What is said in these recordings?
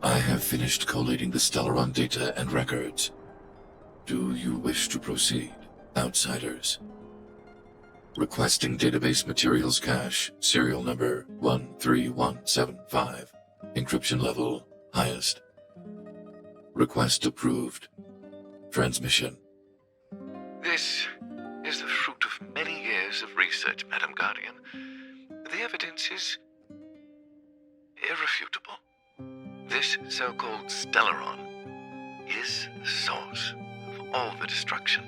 I have finished collating the Stellaron data and records. Do you wish to proceed, outsiders? Requesting database materials cache, serial number 13175. Encryption level, highest. Request approved. Transmission. This is the fruit of many years of research, Madam Guardian. The evidence is irrefutable. This so-called Stellaron is the source of all the destruction.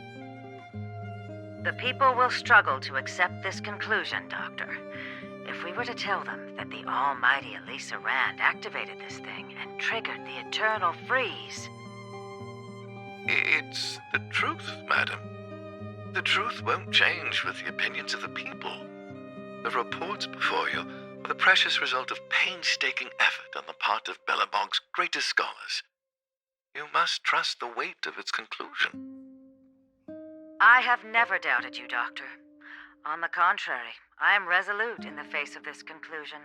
The people will struggle to accept this conclusion, Doctor. If we were to tell them that the almighty Elisa Rand activated this thing and triggered the eternal freeze... It's the truth, madam. The truth won't change with the opinions of the people. The reports before you are the precious result of painstaking effort on the part of Belobog's greatest scholars. You must trust the weight of its conclusion. I have never doubted you, Doctor. On the contrary, I am resolute in the face of this conclusion.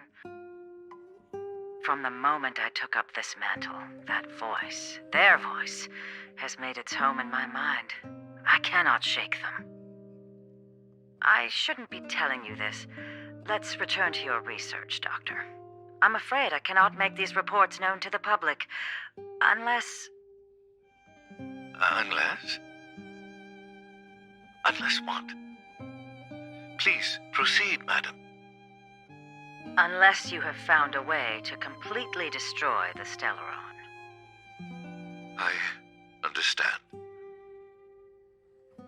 From the moment I took up this mantle, that voice, their voice, has made its home in my mind. I cannot shake them. I shouldn't be telling you this. Let's return to your research, Doctor. I'm afraid I cannot make these reports known to the public, unless... Unless? Unless what? Please, proceed, madam. Unless you have found a way to completely destroy the Stellaron. I understand.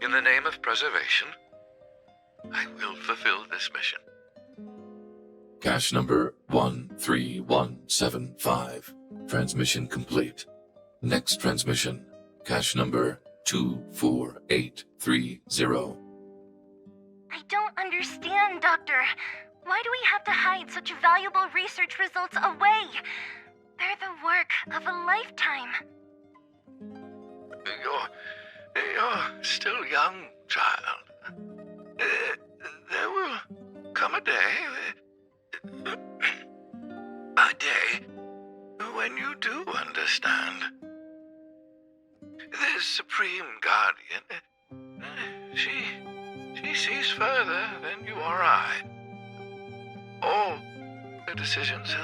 In the name of preservation, I will fulfill this mission. Cache number 13175. Transmission complete. Next transmission. Cache number 24830. I don't understand, Doctor. Why do we have to hide such valuable research results away? They're the work of a lifetime. You're still young, child. There will come a day when you do understand. The Supreme Guardian, she sees further than you or I. All her decisions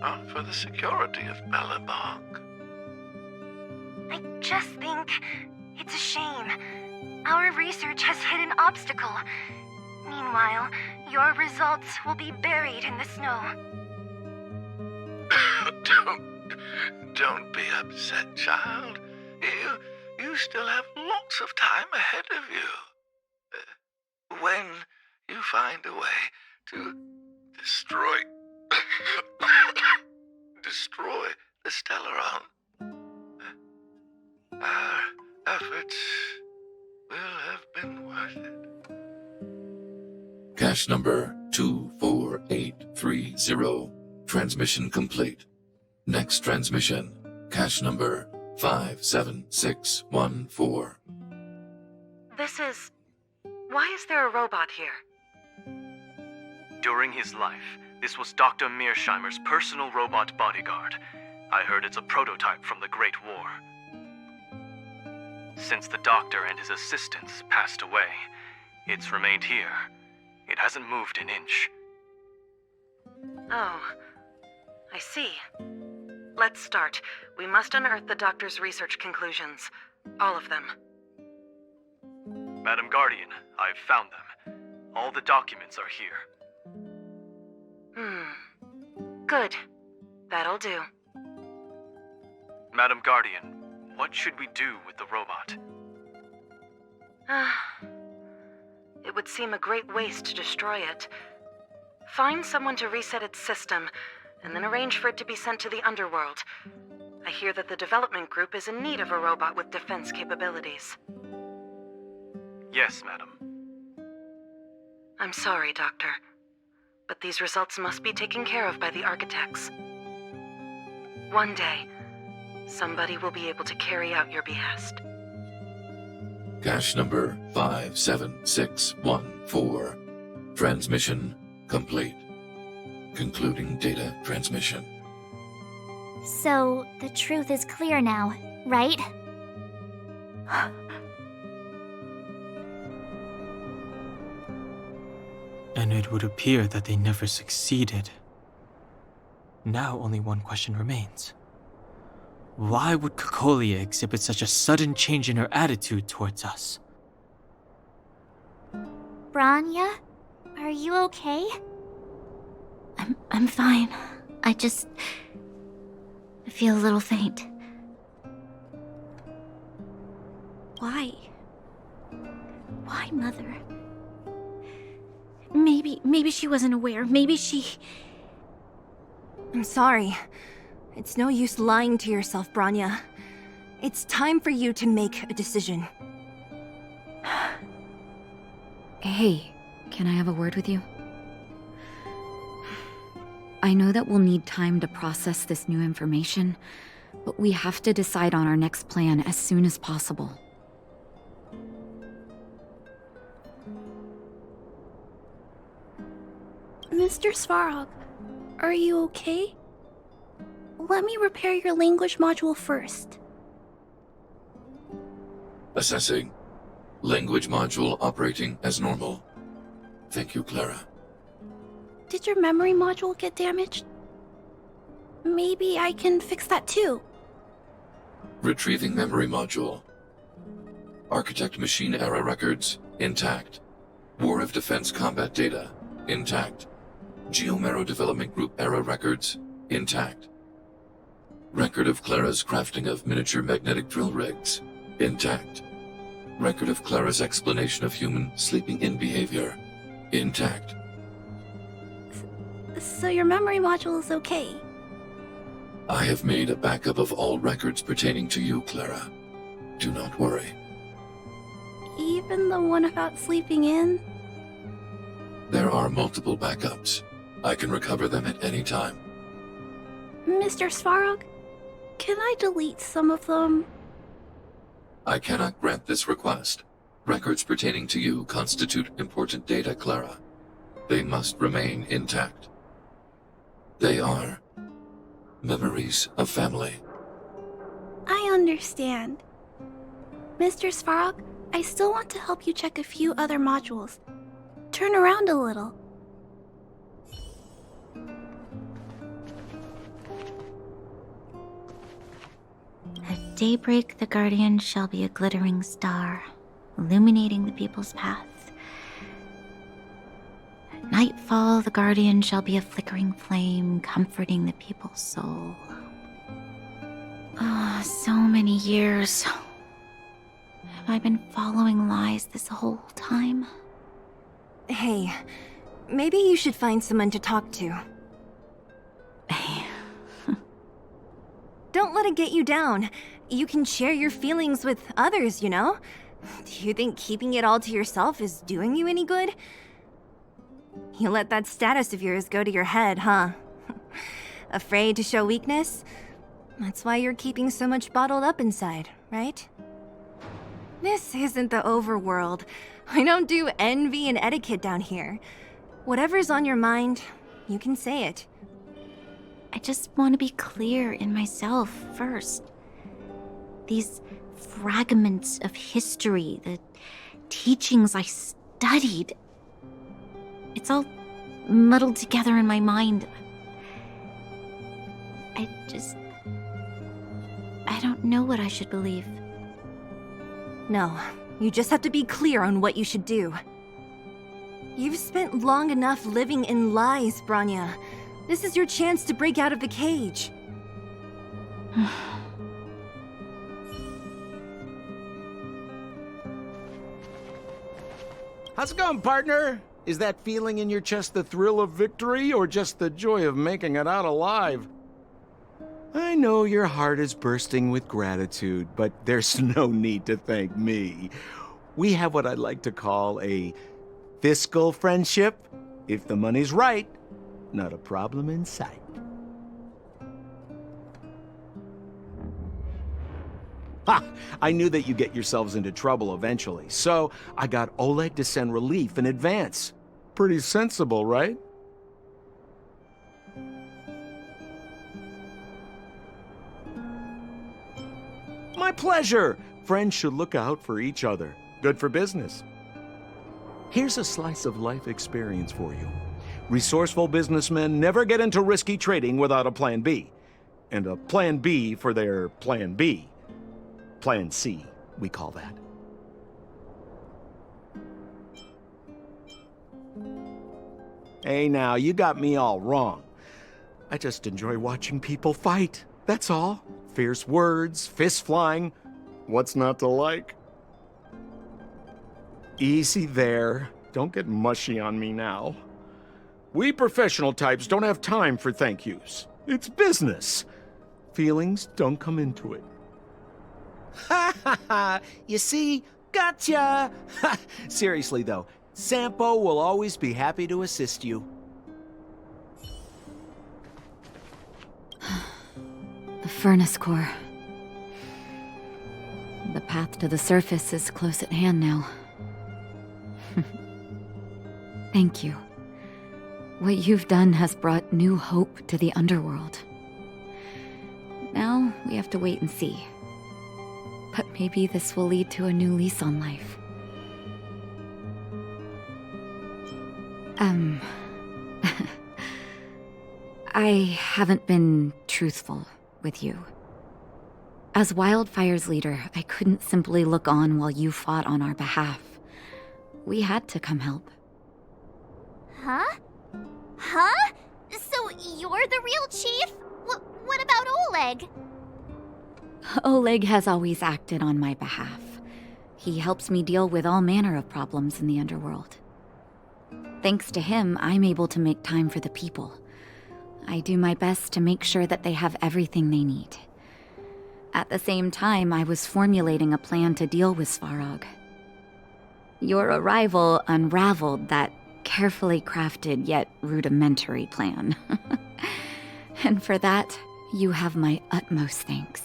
are for the security of Belobog. I just think it's a shame. Our research has hit an obstacle. Meanwhile, your results will be buried in the snow. Don't be upset, child. You still have lots of time ahead of you. When you find a way to destroy the Stellaron, our efforts will have been worth it. Cache number 24830. Transmission complete. Next transmission. Cache number 57614. Why is there a robot here? During his life, this was Dr. Mearsheimer's personal robot bodyguard. I heard it's a prototype from the Great War. Since the doctor and his assistants passed away, it's remained here. It hasn't moved an inch. Oh, I see. Let's start. We must unearth the doctor's research conclusions. All of them. Madam Guardian, I've found them. All the documents are here. Good. That'll do. Madam Guardian, what should we do with the robot? It would seem a great waste to destroy it. Find someone to reset its system, and then arrange for it to be sent to the underworld. I hear that the development group is in need of a robot with defense capabilities. Yes, madam. I'm sorry, Doctor, but these results must be taken care of by the architects. One day, somebody will be able to carry out your behest. Cache number 57614. Transmission complete. Concluding data transmission. So, the truth is clear now, right? And it would appear that they never succeeded. Now only one question remains. Why would Cocolia exhibit such a sudden change in her attitude towards us? Branya? Are you okay? I'm fine. I feel a little faint. Why? Why, Mother? Maybe she wasn't aware. Maybe she... I'm sorry. It's no use lying to yourself, Branya. It's time for you to make a decision. Hey, can I have a word with you? I know that we'll need time to process this new information, but we have to decide on our next plan as soon as possible. Mr. Svarog, are you okay? Let me repair your language module first. Assessing. Language module operating as normal. Thank you, Clara. Did your memory module get damaged? Maybe I can fix that too. Retrieving memory module. Architect machine era records, intact. War of Defense combat data, intact. Geomero Development Group era records, intact. Record of Clara's crafting of miniature magnetic drill rigs, intact. Record of Clara's explanation of human sleeping-in behavior, intact. So your memory module is okay? I have made a backup of all records pertaining to you, Clara. Do not worry. Even the one about sleeping in? There are multiple backups. I can recover them at any time. Mr. Svarog, can I delete some of them? I cannot grant this request. Records pertaining to you constitute important data, Clara. They must remain intact. They are memories of family. I understand. Mr. Svarog, I still want to help you check a few other modules. Turn around a little. At daybreak, the Guardian shall be a glittering star, illuminating the people's path. At nightfall, the Guardian shall be a flickering flame, comforting the people's soul. Ah, so many years. Have I been following lies this whole time? Hey, maybe you should find someone to talk to. Don't let it get you down. You can share your feelings with others, you know? Do you think keeping it all to yourself is doing you any good? You let that status of yours go to your head, huh? Afraid to show weakness? That's why you're keeping so much bottled up inside, right? This isn't the overworld. I don't do envy and etiquette down here. Whatever's on your mind, you can say it. I just want to be clear in myself first. These fragments of history, the teachings I studied, it's all muddled together in my mind. I don't know what I should believe. No, you just have to be clear on what you should do. You've spent long enough living in lies, Branya. This is your chance to break out of the cage. How's it going, partner? Is that feeling in your chest the thrill of victory or just the joy of making it out alive? I know your heart is bursting with gratitude, but there's no need to thank me. We have what I'd like to call a fiscal friendship. If the money's right, not a problem in sight. Ha! I knew that you'd get yourselves into trouble eventually, so I got Oleg to send relief in advance. Pretty sensible, right? My pleasure. Friends should look out for each other. Good for business. Here's a slice of life experience for you. Resourceful businessmen never get into risky trading without a plan B. And a plan B for their plan B. Plan C, we call that. Hey now, you got me all wrong. I just enjoy watching people fight. That's all. Fierce words, fists flying. What's not to like? Easy there. Don't get mushy on me now. We professional types don't have time for thank yous. It's business. Feelings don't come into it. Ha ha ha! You see? Gotcha! Seriously though, Sampo will always be happy to assist you. The furnace core. The path to the surface is close at hand now. Thank you. What you've done has brought new hope to the underworld. Now we have to wait and see. But maybe this will lead to a new lease on life. I haven't been truthful with you. As Wildfire's leader, I couldn't simply look on while you fought on our behalf. We had to come help. Huh? Huh? So you're the real chief? What about Oleg? Oleg has always acted on my behalf. He helps me deal with all manner of problems in the underworld. Thanks to him, I'm able to make time for the people. I do my best to make sure that they have everything they need. At the same time, I was formulating a plan to deal with Svarog. Your arrival unraveled that carefully crafted yet rudimentary plan. And for that, you have my utmost thanks.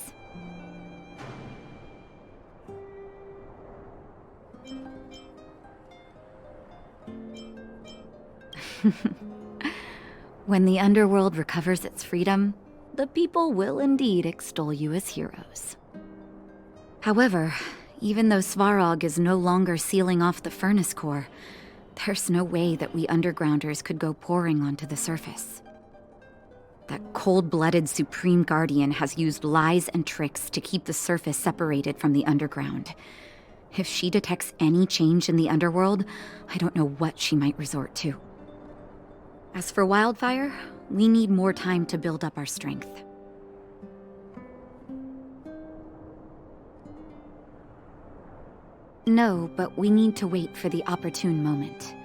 When the underworld recovers its freedom, the people will indeed extol you as heroes. However, even though Svarog is no longer sealing off the furnace core, there's no way that we undergrounders could go pouring onto the surface. That cold-blooded Supreme Guardian has used lies and tricks to keep the surface separated from the underground. If she detects any change in the underworld, I don't know what she might resort to. As for Wildfire, we need more time to build up our strength. No, but we need to wait for the opportune moment.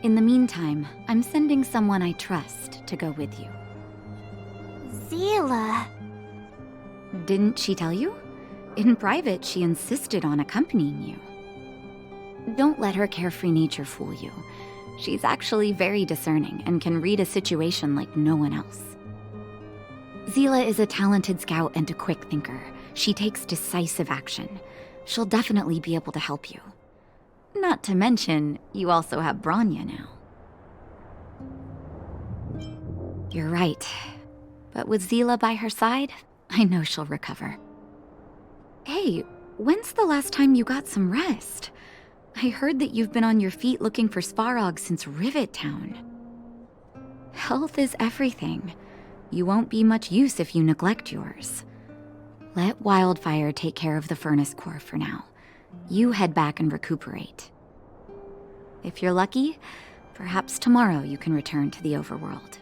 In the meantime, I'm sending someone I trust to go with you. Zila. Didn't she tell you? In private, she insisted on accompanying you. Don't let her carefree nature fool you. She's actually very discerning and can read a situation like no one else. Zila is a talented scout and a quick thinker. She takes decisive action. She'll definitely be able to help you. Not to mention, you also have Branya now. You're right. But with Zila by her side, I know she'll recover. Hey, when's the last time you got some rest? I heard that you've been on your feet looking for Svarog since Rivet Town. Health is everything. You won't be much use if you neglect yours. Let Wildfire take care of the furnace core for now. You head back and recuperate. If you're lucky, perhaps tomorrow you can return to the overworld.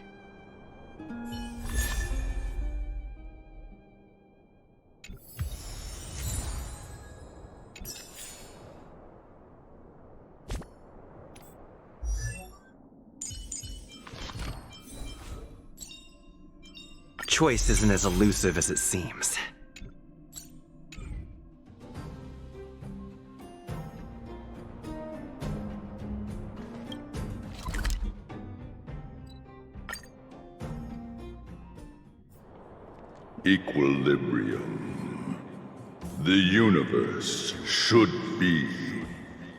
Choice isn't as elusive as it seems. Equilibrium. The universe should be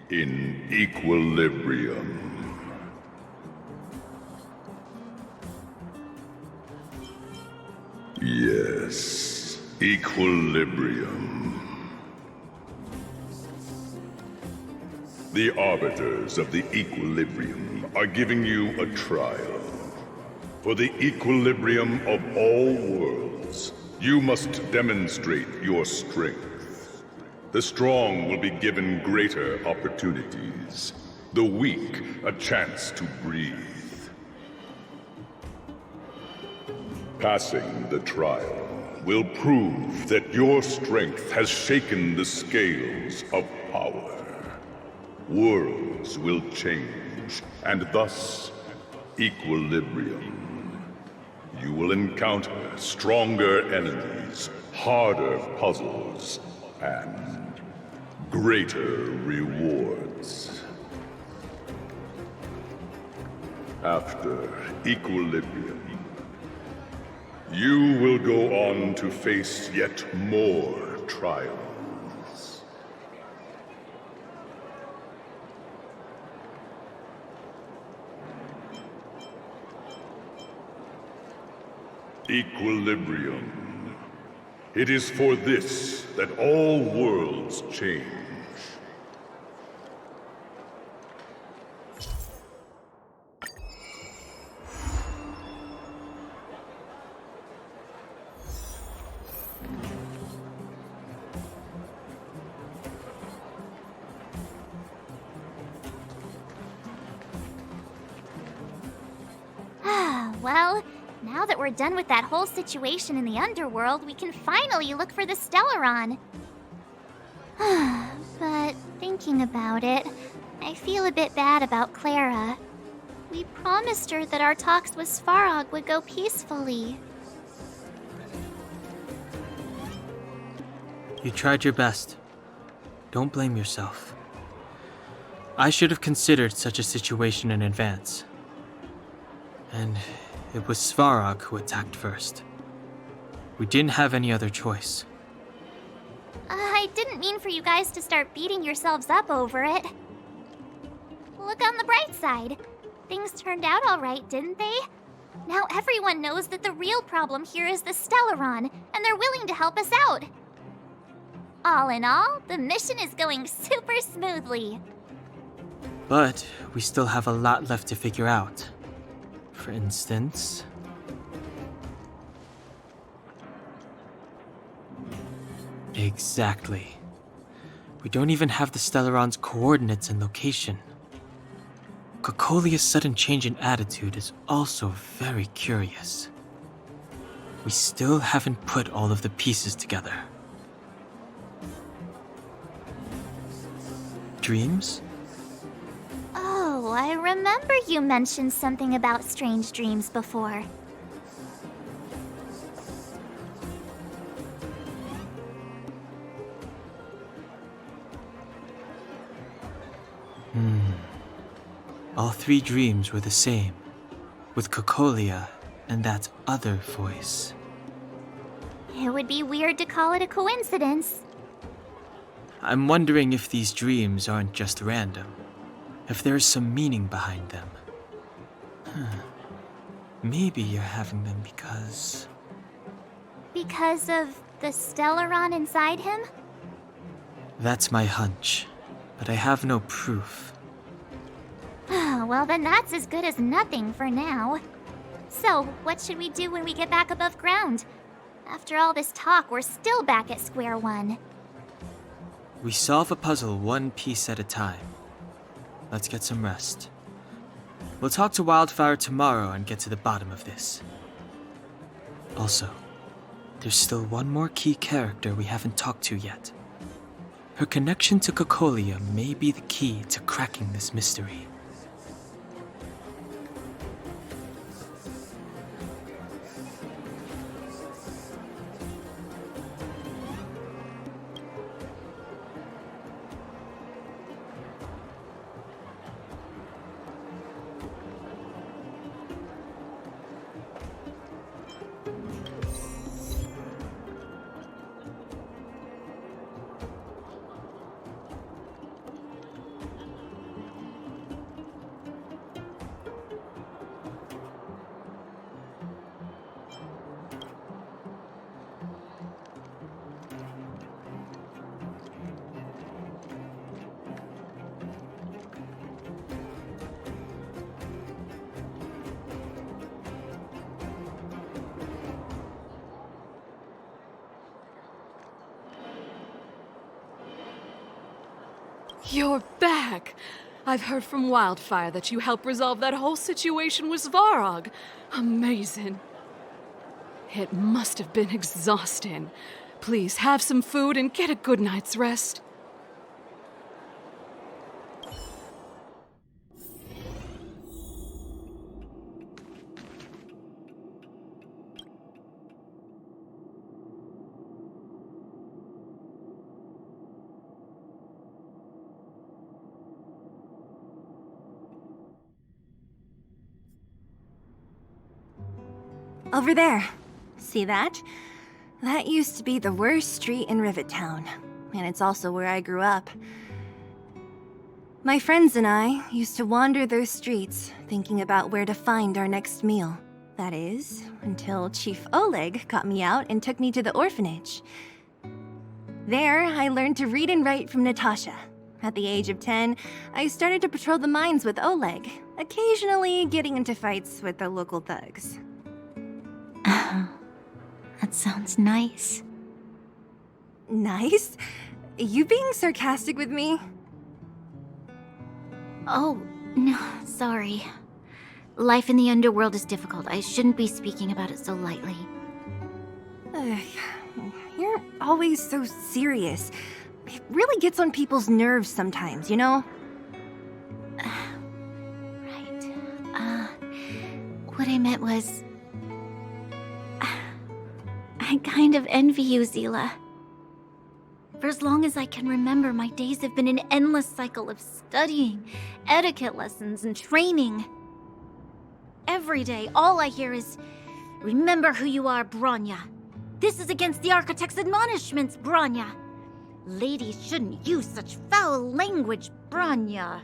in equilibrium. Yes, Equilibrium. The arbiters of the Equilibrium are giving you a trial. For the equilibrium of all worlds, you must demonstrate your strength. The strong will be given greater opportunities. The weak a chance to breathe. Passing the trial will prove that your strength has shaken the scales of power. Worlds will change, and thus equilibrium. You will encounter stronger enemies, harder puzzles, and greater rewards. After equilibrium, you will go on to face yet more trials. Equilibrium. It is for this that all worlds change. Well, now that we're done with that whole situation in the underworld, we can finally look for the Stellaron. But thinking about it, I feel a bit bad about Clara. We promised her that our talks with Svarog would go peacefully. You tried your best. Don't blame yourself. I should have considered such a situation in advance. And it was Svarog who attacked first. We didn't have any other choice. I didn't mean for you guys to start beating yourselves up over it. Look on the bright side. Things turned out all right, didn't they? Now everyone knows that the real problem here is the Stellaron, and they're willing to help us out. All in all, the mission is going super smoothly. But we still have a lot left to figure out. For instance... Exactly. We don't even have the Stellaron's coordinates and location. Cocolia's sudden change in attitude is also very curious. We still haven't put all of the pieces together. Dreams? Oh, I remember you mentioned something about strange dreams before. All three dreams were the same, with Cocolia and that other voice. It would be weird to call it a coincidence. I'm wondering if these dreams aren't just random, if there's some meaning behind them. Maybe you're having them because... Because of the Stellaron inside him? That's my hunch, but I have no proof. Well, then that's as good as nothing for now. So, what should we do when we get back above ground? After all this talk, we're still back at square one. We solve a puzzle one piece at a time. Let's get some rest. We'll talk to Wildfire tomorrow and get to the bottom of this. Also, there's still one more key character we haven't talked to yet. Her connection to Cocolia may be the key to cracking this mystery. You're back! I've heard from Wildfire that you helped resolve that whole situation with Svarog. Amazing. It must have been exhausting. Please have some food and get a good night's rest. Over there. See that? That used to be the worst street in Rivet Town, and it's also where I grew up. My friends and I used to wander those streets, thinking about where to find our next meal. That is, until Chief Oleg got me out and took me to the orphanage. There, I learned to read and write from Natasha. At the age of 10, I started to patrol the mines with Oleg, occasionally getting into fights with the local thugs. That sounds nice. Nice? You being sarcastic with me? Oh, no, sorry. Life in the underworld is difficult. I shouldn't be speaking about it so lightly. You're always so serious. It really gets on people's nerves sometimes, you know? Right. What I meant was... I kind of envy you, Zila. For as long as I can remember, my days have been an endless cycle of studying, etiquette lessons, and training. Every day, all I hear is, "Remember who you are, Bronya. This is against the Architect's admonishments, Bronya. Ladies shouldn't use such foul language, Bronya."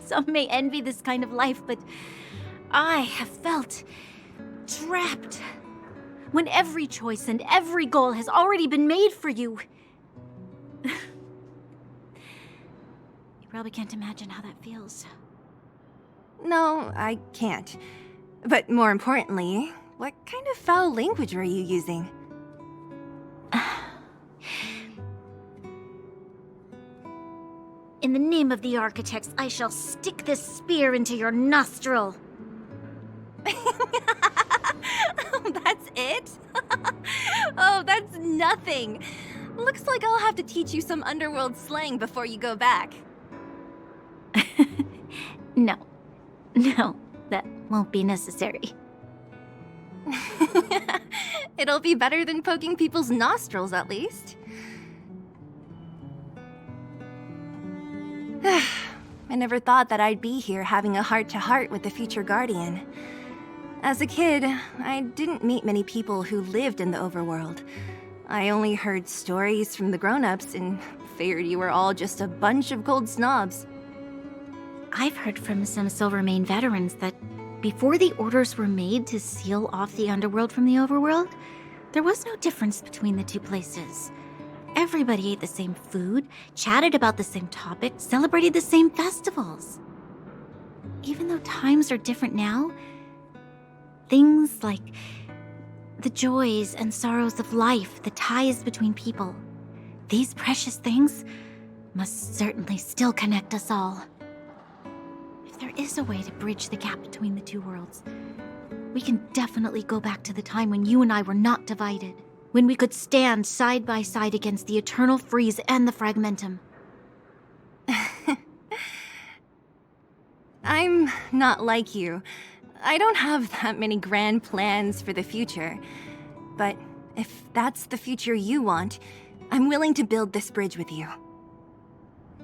Some may envy this kind of life, but I have felt trapped. When every choice and every goal has already been made for you. You probably can't imagine how that feels. No, I can't. But more importantly, what kind of foul language were you using? In the name of the Architects, I shall stick this spear into your nostril. That's it? Oh, that's nothing. Looks like I'll have to teach you some underworld slang before you go back. No, that won't be necessary. It'll be better than poking people's nostrils, at least. I never thought that I'd be here having a heart-to-heart with the future Guardian. As a kid, I didn't meet many people who lived in the overworld. I only heard stories from the grown-ups and figured you were all just a bunch of cold snobs. I've heard from some Silvermane veterans that before the orders were made to seal off the underworld from the overworld, there was no difference between the two places. Everybody ate the same food, chatted about the same topics, celebrated the same festivals. Even though times are different now, things like the joys and sorrows of life, the ties between people, these precious things must certainly still connect us all. If there is a way to bridge the gap between the two worlds, we can definitely go back to the time when you and I were not divided, when we could stand side by side against the Eternal Freeze and the Fragmentum. I'm not like you. I don't have that many grand plans for the future. But if that's the future you want, I'm willing to build this bridge with you.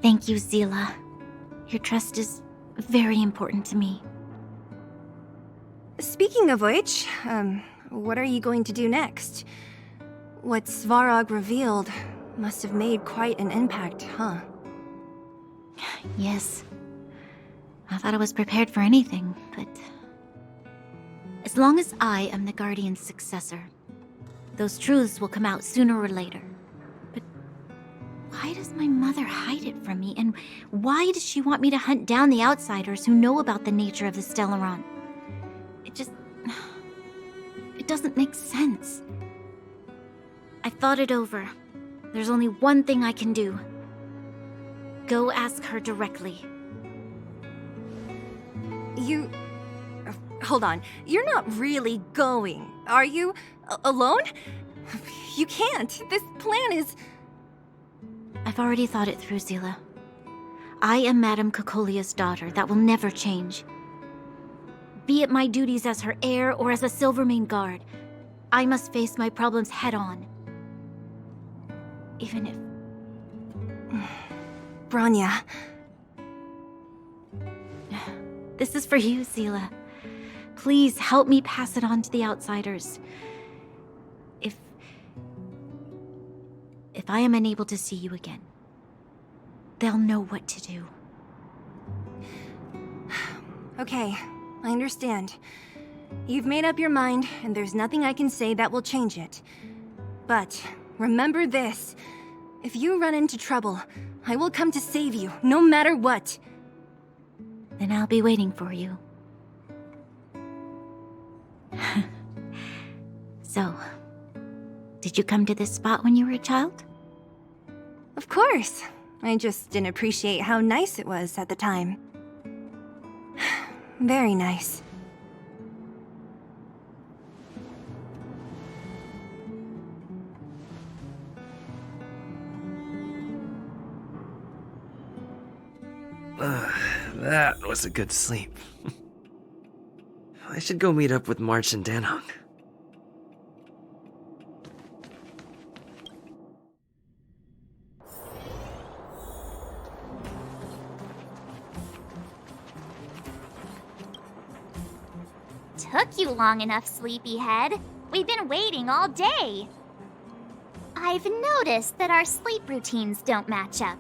Thank you, Zila. Your trust is very important to me. Speaking of which, what are you going to do next? What Svarog revealed must have made quite an impact, huh? Yes. I thought I was prepared for anything, but... as long as I am the Guardian's successor, those truths will come out sooner or later. But why does my mother hide it from me? And why does she want me to hunt down the outsiders who know about the nature of the Stellaron? It doesn't make sense. I thought it over. There's only one thing I can do. Go ask her directly. You... Hold on. You're not really going, are you? Alone? You can't. This plan is... I've already thought it through, Zila. I am Madame Cocolia's daughter. That will never change. Be it my duties as her heir or as a Silvermane guard, I must face my problems head-on. Even if... Branya. This is for you, Zila. Please help me pass it on to the outsiders. If I am unable to see you again, they'll know what to do. Okay, I understand. You've made up your mind, and there's nothing I can say that will change it. But remember this. If you run into trouble, I will come to save you, no matter what. Then I'll be waiting for you. So, did you come to this spot when you were a child? Of course. I just didn't appreciate how nice it was at the time. Very nice. That was a good sleep. I should go meet up with March and Danhong. Took you long enough, sleepyhead. We've been waiting all day. I've noticed that our sleep routines don't match up.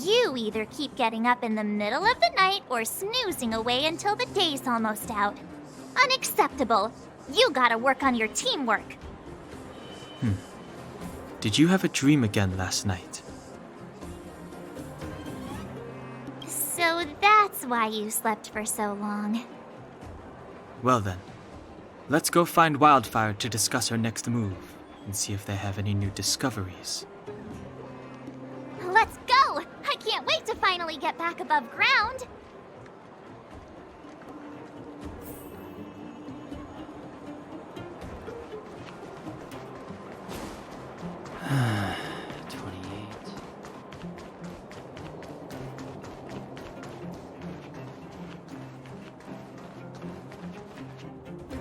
You either keep getting up in the middle of the night or snoozing away until the day's almost out. Unacceptable. You gotta work on your teamwork. Did you have a dream again last night? So that's why you slept for so long. Well then, let's go find Wildfire to discuss our next move and see if they have any new discoveries. Let's go! I can't wait to finally get back above ground.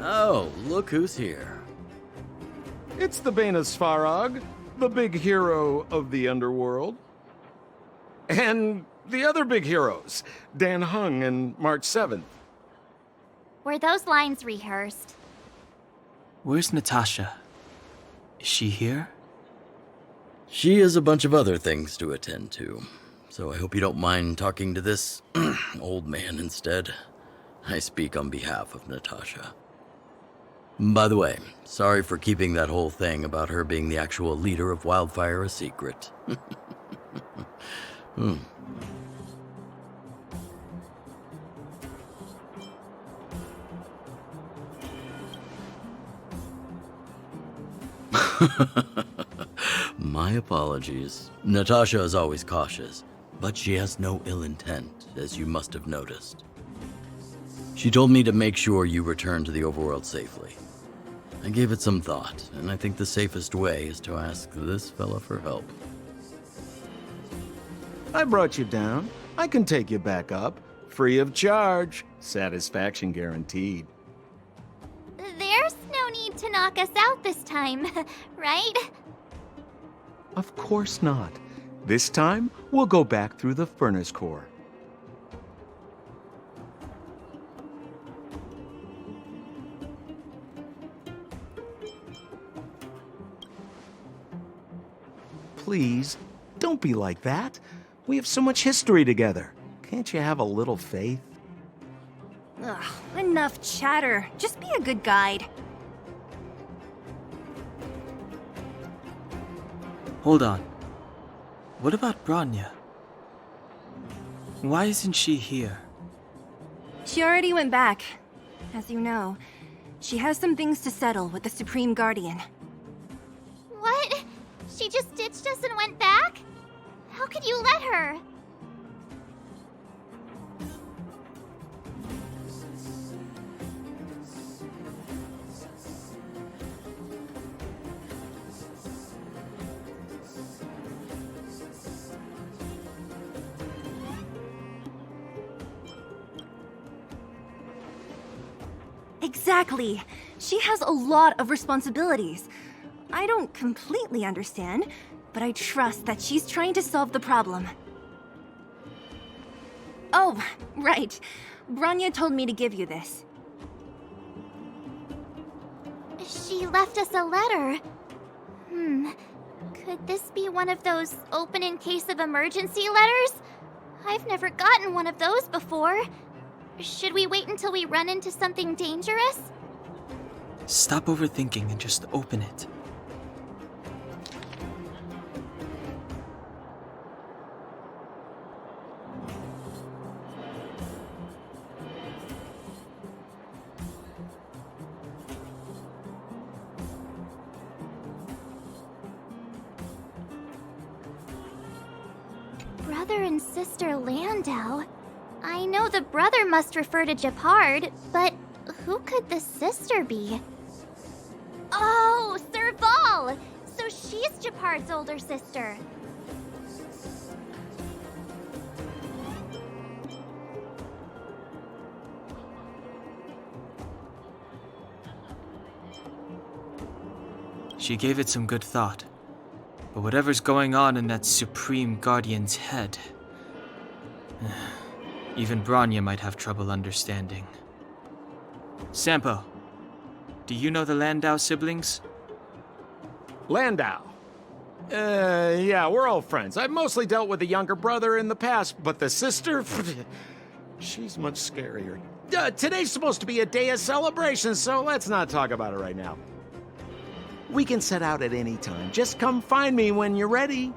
Oh, look who's here. It's the Bane of Svarog, the big hero of the underworld. And the other big heroes, Danhong and March 7th. Were those lines rehearsed? Where's Natasha? Is she here? She has a bunch of other things to attend to, so I hope you don't mind talking to this old man instead. I speak on behalf of Natasha. By the way, sorry for keeping that whole thing about her being the actual leader of Wildfire a secret. My apologies. Natasha is always cautious, but she has no ill intent, as you must have noticed. She told me to make sure you return to the overworld safely. I gave it some thought, and I think the safest way is to ask this fella for help. I brought you down. I can take you back up. Free of charge. Satisfaction guaranteed. There's no need to knock us out this time, right? Of course not. This time, we'll go back through the furnace core. Please, don't be like that. We have so much history together. Can't you have a little faith? Ugh, enough chatter. Just be a good guide. Hold on. What about Branya? Why isn't she here? She already went back. As you know, she has some things to settle with the Supreme Guardian. What? She just ditched us and went back? How could you let her? Exactly. She has a lot of responsibilities. I don't completely understand, but I trust that she's trying to solve the problem. Oh, right. Branya told me to give you this. She left us a letter. Could this be one of those open in case of emergency letters? I've never gotten one of those before. Should we wait until we run into something dangerous? Stop overthinking and just open it. Brother and Sister Landau. I know the brother must refer to Gepard, but who could the sister be? Oh, Serval! So she's Gepard's older sister. She gave it some good thought. But whatever's going on in that Supreme Guardian's head, even Branya might have trouble understanding. Sampo, do you know the Landau siblings? Landau? Yeah, we're all friends. I've mostly dealt with the younger brother in the past, but the sister? She's much scarier. Today's supposed to be a day of celebration, so let's not talk about it right now. We can set out at any time. Just come find me when you're ready.